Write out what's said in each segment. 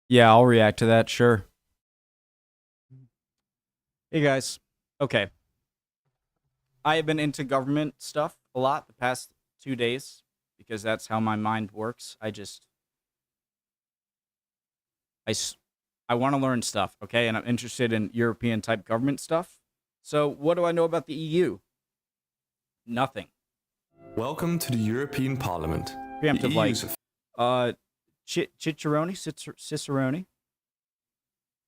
Yeah, I'll react to that, sure. Hey guys. Okay. I have been into government stuff a lot the past 2 days because that's how my mind works. I, s- I want to learn stuff, okay? And I'm interested in European type government stuff. So, what do I know about the EU? Nothing. Welcome to the European Parliament. Preemptive The like EU's Cicerone.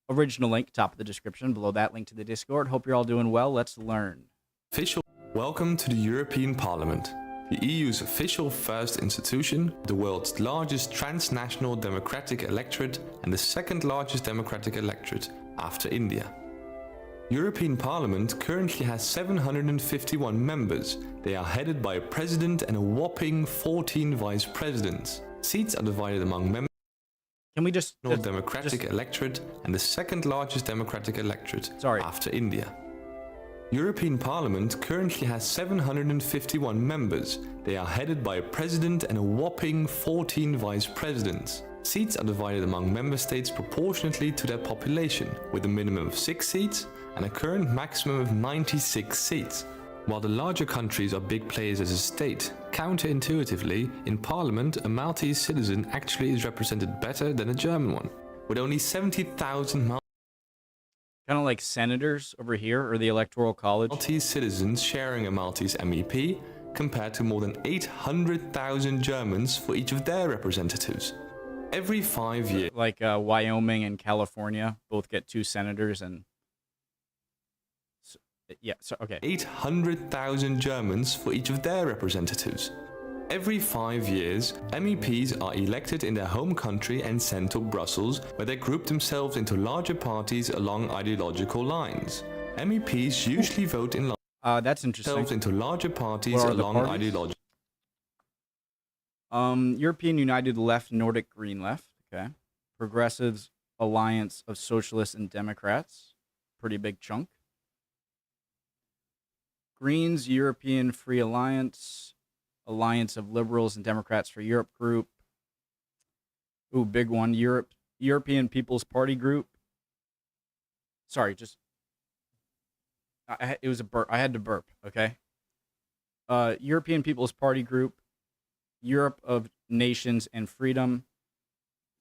Original link, top of the description. Below that, link to the Discord. Hope you're all doing well. Let's learn. official. Welcome to the European Parliament, the EU's official first institution, the world's largest transnational democratic electorate, and the second largest democratic electorate after India. European Parliament currently has 751 members. They are headed by a president and a whopping 14 vice presidents. Seats are divided among members. Can we just Democratic electorate and the second largest democratic electorate after India. European Parliament currently has 751 members. They are headed by a president and a whopping 14 vice presidents. Seats are divided among member states proportionately to their population, with a minimum of 6 seats and a current maximum of 96 seats. While the larger countries are big players as a state, counterintuitively, in Parliament a Maltese citizen actually is represented better than a German one, with only 70,000 kind of like senators over here, or the Electoral College. Maltese citizens sharing a Maltese MEP, compared to more than 800,000 Germans for each of their representatives. Every 5 years, like Wyoming and California both get 2 senators, and okay. 800,000 Germans for each of their representatives. Every 5 years, MEPs are elected in their home country and sent to Brussels, where they group themselves into larger parties along ideological lines. MEPs usually vote in that's interesting. into larger parties along ideological. European United Left, Nordic Green Left. Okay. Progressives Alliance of Socialists and Democrats. Pretty big chunk. Greens, European Free Alliance. Alliance of Liberals and Democrats for Europe group. Ooh, big one. European People's Party group. Sorry, just it was a burp. I had to burp, okay? European People's Party group, Europe of Nations and Freedom,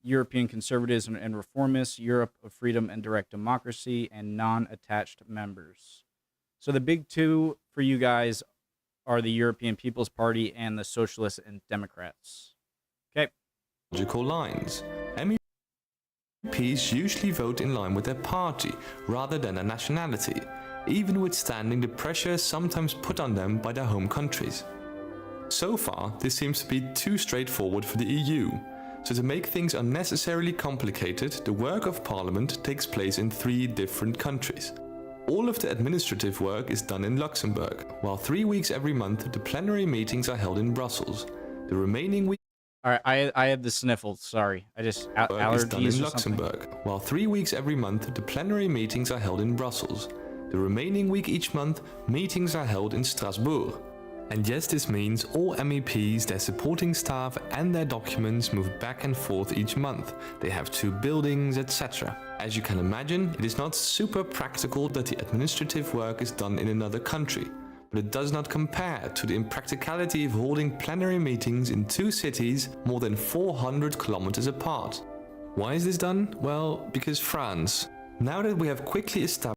European Conservatives and Reformists, Europe of Freedom and Direct Democracy, and non-attached members. So the big two for you guys are the European People's Party and the Socialists and Democrats. Okay. Logical lines. MEPs usually vote in line with their party rather than their nationality, even withstanding the pressure sometimes put on them by their home countries. So far, this seems to be too straightforward for the EU. So to make things unnecessarily complicated, the work of Parliament takes place in 3 different countries. All of the administrative work is done in Luxembourg, while 3 weeks every month the plenary meetings are held in Brussels. The remaining week All right, I had the sniffles. Sorry, I just allergies is done in or Luxembourg, something. while 3 weeks every month the plenary meetings are held in Brussels. The remaining week each month, meetings are held in Strasbourg. And yes, this means all MEPs, their supporting staff and their documents move back and forth each month. They have 2 buildings, etc. As you can imagine, it is not super practical that the administrative work is done in another country, but it does not compare to the impracticality of holding plenary meetings in 2 cities more than 400 kilometers apart. Why is this done? Well, because France. Now that we have quickly established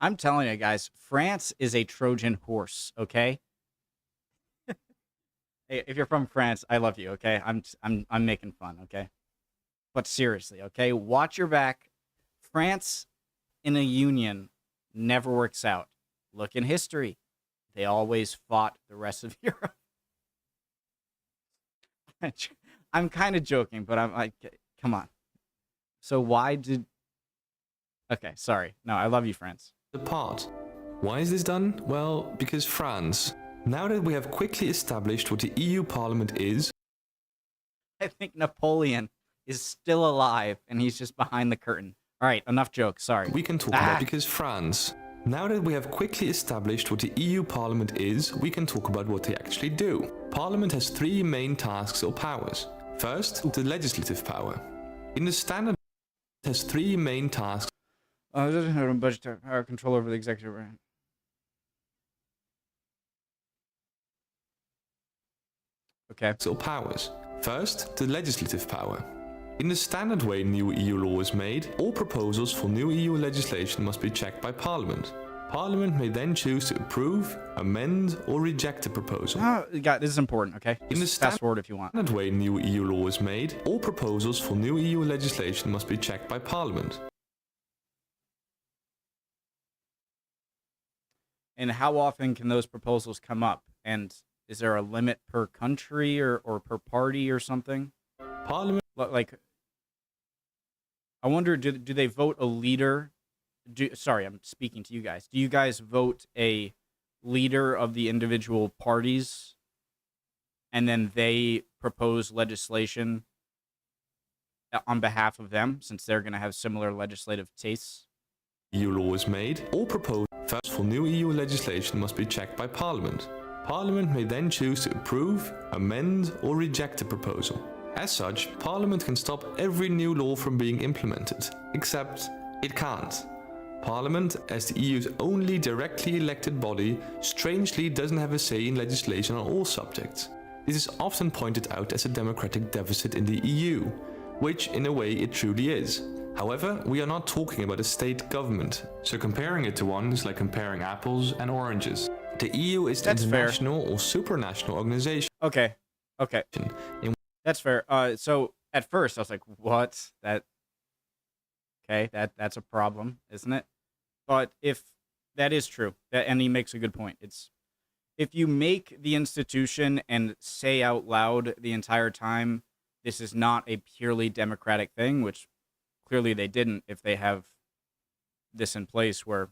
I'm telling you guys, France is a Trojan horse, okay? Hey, if you're from France, I love you, okay? I'm making fun, okay? But seriously, okay? Watch your back. France in a union never works out. Look in history. They always fought the rest of Europe. I'm kind of joking, but I'm like, come on. So why did... Okay, sorry. No, I love you, France. Apart. Why is this done? Well, because France. Now that we have quickly established what the EU Parliament is, I think Napoleon is still alive and he's just behind the curtain. All right, enough jokes. Sorry. We can talk about because France. Now that we have quickly established what the EU Parliament is, we can talk about what they actually do. Parliament has 3 main tasks or powers. First, the legislative power. In the standard, it has three main tasks. It doesn't have a budget power control over the executive branch. Okay. Or powers. First, the legislative power. In the standard way new EU law is made, all proposals for new EU legislation must be checked by Parliament. Parliament may then choose to approve, amend, or reject the proposal. God, this is important, okay? In the fast forward if you want. standard way new EU law is made, all proposals for new EU legislation must be checked by Parliament. And how often can those proposals come up? And is there a limit per country or per party or something? Parliament. Like, I wonder, do they vote a leader? Sorry, I'm speaking to you guys. Do you guys vote a leader of the individual parties, and then they propose legislation on behalf of them, since they're going to have similar legislative tastes? EU law is made, all proposals for new EU legislation must be checked by Parliament. Parliament may then choose to approve, amend, or reject the proposal. As such, Parliament can stop every new law from being implemented, except it can't. Parliament, as the EU's only directly elected body, strangely doesn't have a say in legislation on all subjects. This is often pointed out as a democratic deficit in the EU, which in a way it truly is. However, we are not talking about a state government, so comparing it to one is like comparing apples and oranges. The EU is an international or supranational organization. Okay. That's fair. So at first I was like, what? That's a problem, isn't it? But if that is true, and he makes a good point, it's if you make the institution and say out loud the entire time, this is not a purely democratic thing, which clearly they didn't if they have this in place where,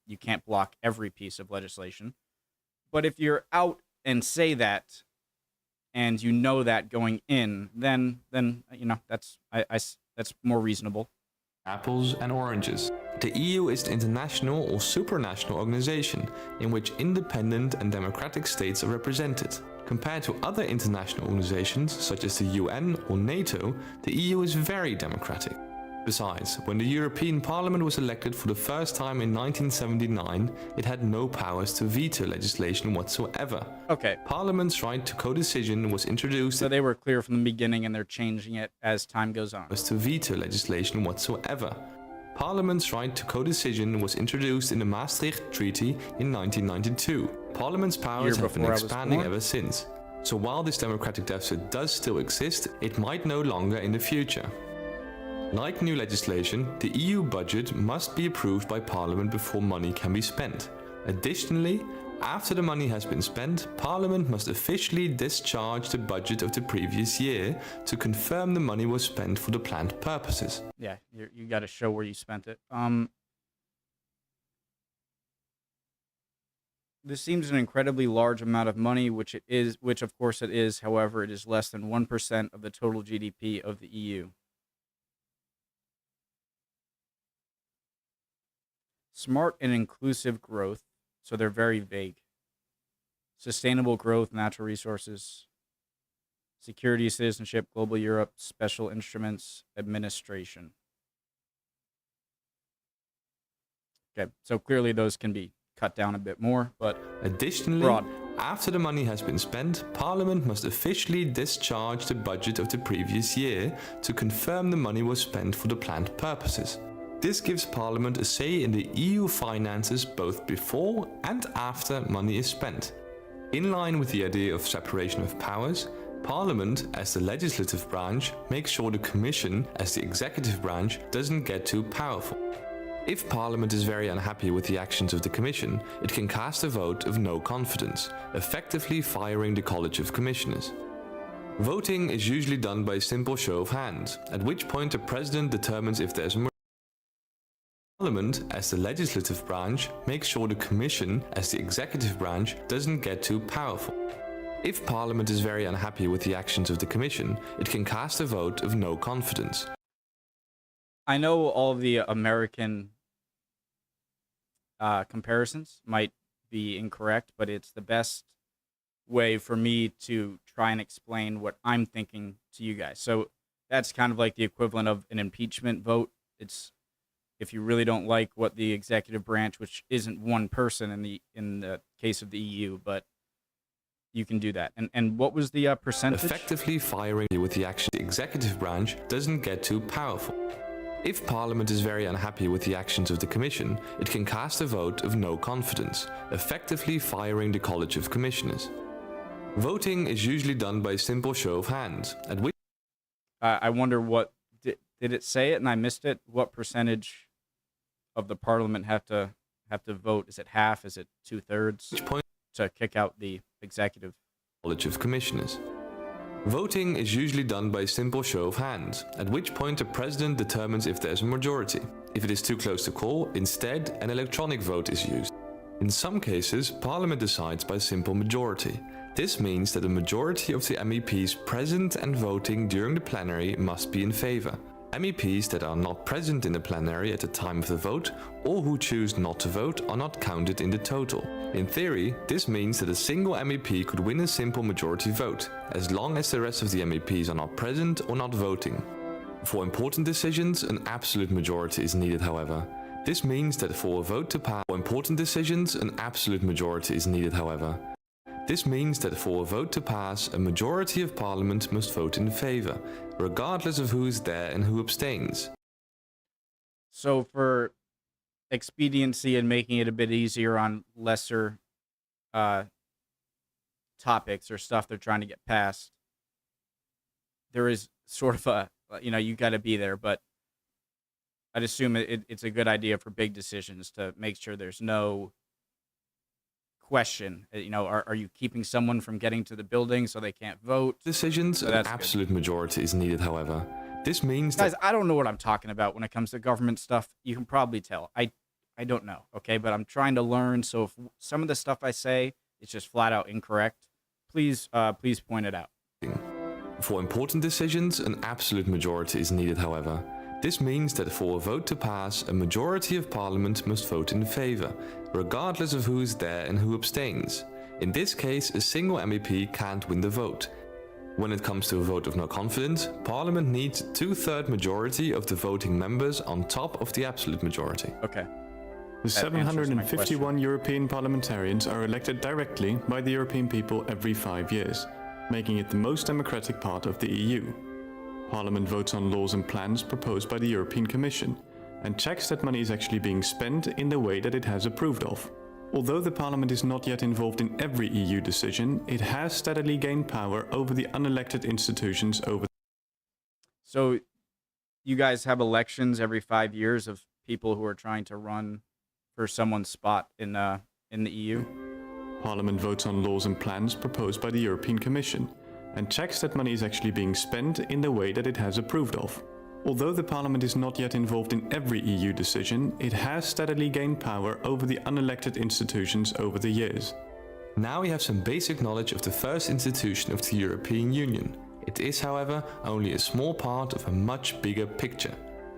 you can't block every piece of legislation. But if you're out and say that, and you know that going in, then that's more reasonable. Apples and oranges. The EU is an international or supranational organization in which independent and democratic states are represented. Compared to other international organizations such as the UN or NATO, the EU is very democratic. Besides, when the European Parliament was elected for the first time in 1979, it had no powers to veto legislation whatsoever. Okay. Parliament's right to co-decision was introduced. So they were clear from the beginning and they're changing it as time goes on. To veto legislation whatsoever. Parliament's right to co-decision was introduced in the Maastricht Treaty in 1992. Parliament's powers have been expanding ever since. So while this democratic deficit does still exist, it might no longer in the future. Like new legislation, the EU budget must be approved by Parliament before money can be spent. Additionally, after the money has been spent, Parliament must officially discharge the budget of the previous year to confirm the money was spent for the planned purposes. Yeah, you got to show where you spent it. This seems an incredibly large amount of money, which of course it is. However, it is less than 1% of the total GDP of the EU. Smart and inclusive growth, so they're very vague. Sustainable growth, natural resources, security, citizenship, global Europe, special instruments, administration. Okay, so clearly those can be cut down a bit more, but additionally, broad. After the money has been spent, Parliament must officially discharge the budget of the previous year to confirm the money was spent for the planned purposes. This gives Parliament a say in the EU finances both before and after money is spent. In line with the idea of separation of powers, Parliament, as the legislative branch, makes sure the Commission, as the executive branch, doesn't get too powerful. If Parliament is very unhappy with the actions of the Commission, it can cast a vote of no confidence, effectively firing the College of Commissioners. Voting is usually done by a simple show of hands, at which point the President determines if there's a Parliament, as the legislative branch, makes sure the Commission, as the executive branch, doesn't get too powerful. If Parliament is very unhappy with the actions of the Commission, it can cast a vote of no confidence. I know all of the American comparisons might be incorrect, but it's the best way for me to try and explain what I'm thinking to you guys. So that's kind of like the equivalent of an impeachment vote. It's if you really don't like what the executive branch, which isn't one person in the case of the EU, but you can do that. And what was the percentage? Effectively firing with the action the executive branch doesn't get too powerful. If Parliament is very unhappy with the actions of the Commission, it can cast a vote of no confidence, effectively firing the College of Commissioners. Voting is usually done by a simple show of hands, at which I wonder what did it say it and I missed it? What percentage of the Parliament have to vote? Is it half? Is it 2/3 point to kick out the executive? College of Commissioners. Voting is usually done by a simple show of hands, at which point the President determines if there's a majority. If it is too close to call, instead an electronic vote is used. In some cases, Parliament decides by simple majority. This means that a majority of the MEPs present and voting during the plenary must be in favour. MEPs that are not present in the plenary at the time of the vote or who choose not to vote are not counted in the total. In theory, this means that a single MEP could win a simple majority vote, as long as the rest of the MEPs are not present or not voting. For important decisions, an absolute majority is needed, however. This means that for a vote to pass, a majority of Parliament must vote in favour, regardless of who is there and who abstains. So for expediency and making it a bit easier on lesser topics or stuff they're trying to get past, there is sort of a, you got to be there, but I'd assume it's a good idea for big decisions to make sure there's no question. Are you keeping someone from getting to the building so they can't vote? Decisions, So an that's absolute majority is needed, however. This means Guys, that I don't know what I'm talking about when it comes to government stuff. You can probably tell. I don't know, okay? But I'm trying to learn, so if some of the stuff I say is just flat out incorrect, please point it out. for important decisions, an absolute majority is needed, however. This means that for a vote to pass, a majority of Parliament must vote in favour, regardless of who is there and who abstains. In this case, a single MEP can't win the vote. When it comes to a vote of no confidence, Parliament needs a 2/3 majority of the voting members on top of the absolute majority. Okay. The That answers my 751 European parliamentarians are elected directly by the European people every 5 years, making it the most democratic part of the EU. Parliament votes on laws and plans proposed by the European Commission, and checks that money is actually being spent in the way that it has approved of. Although the Parliament is not yet involved in every EU decision, it has steadily gained power over the unelected institutions over. So you guys have elections every 5 years of people who are trying to run for someone's spot in the EU? Parliament votes on laws and plans proposed by the European Commission, and checks that money is actually being spent in the way that it has approved of. Although the Parliament is not yet involved in every EU decision, it has steadily gained power over the unelected institutions over the years. Now we have some basic knowledge of the first institution of the European Union. It is, however, only a small part of a much bigger picture.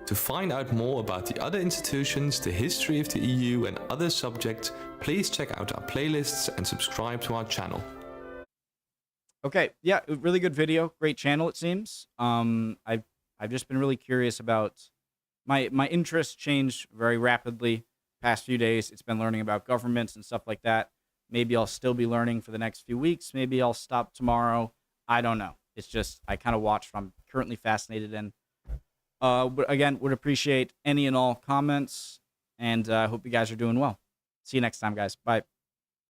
To find out more about the other institutions, the history of the EU and other subjects, please check out our playlists and subscribe to our channel. Okay, yeah, really good video, great channel it seems. I've just been really curious about my interests changed very rapidly past few days. It's been learning about governments and stuff like that. Maybe I'll still be learning for the next few weeks. Maybe I'll stop tomorrow. I don't know. It's just I kind of watch what I'm currently fascinated in. But again, would appreciate any and all comments, and I hope you guys are doing well. See you next time, guys. Bye.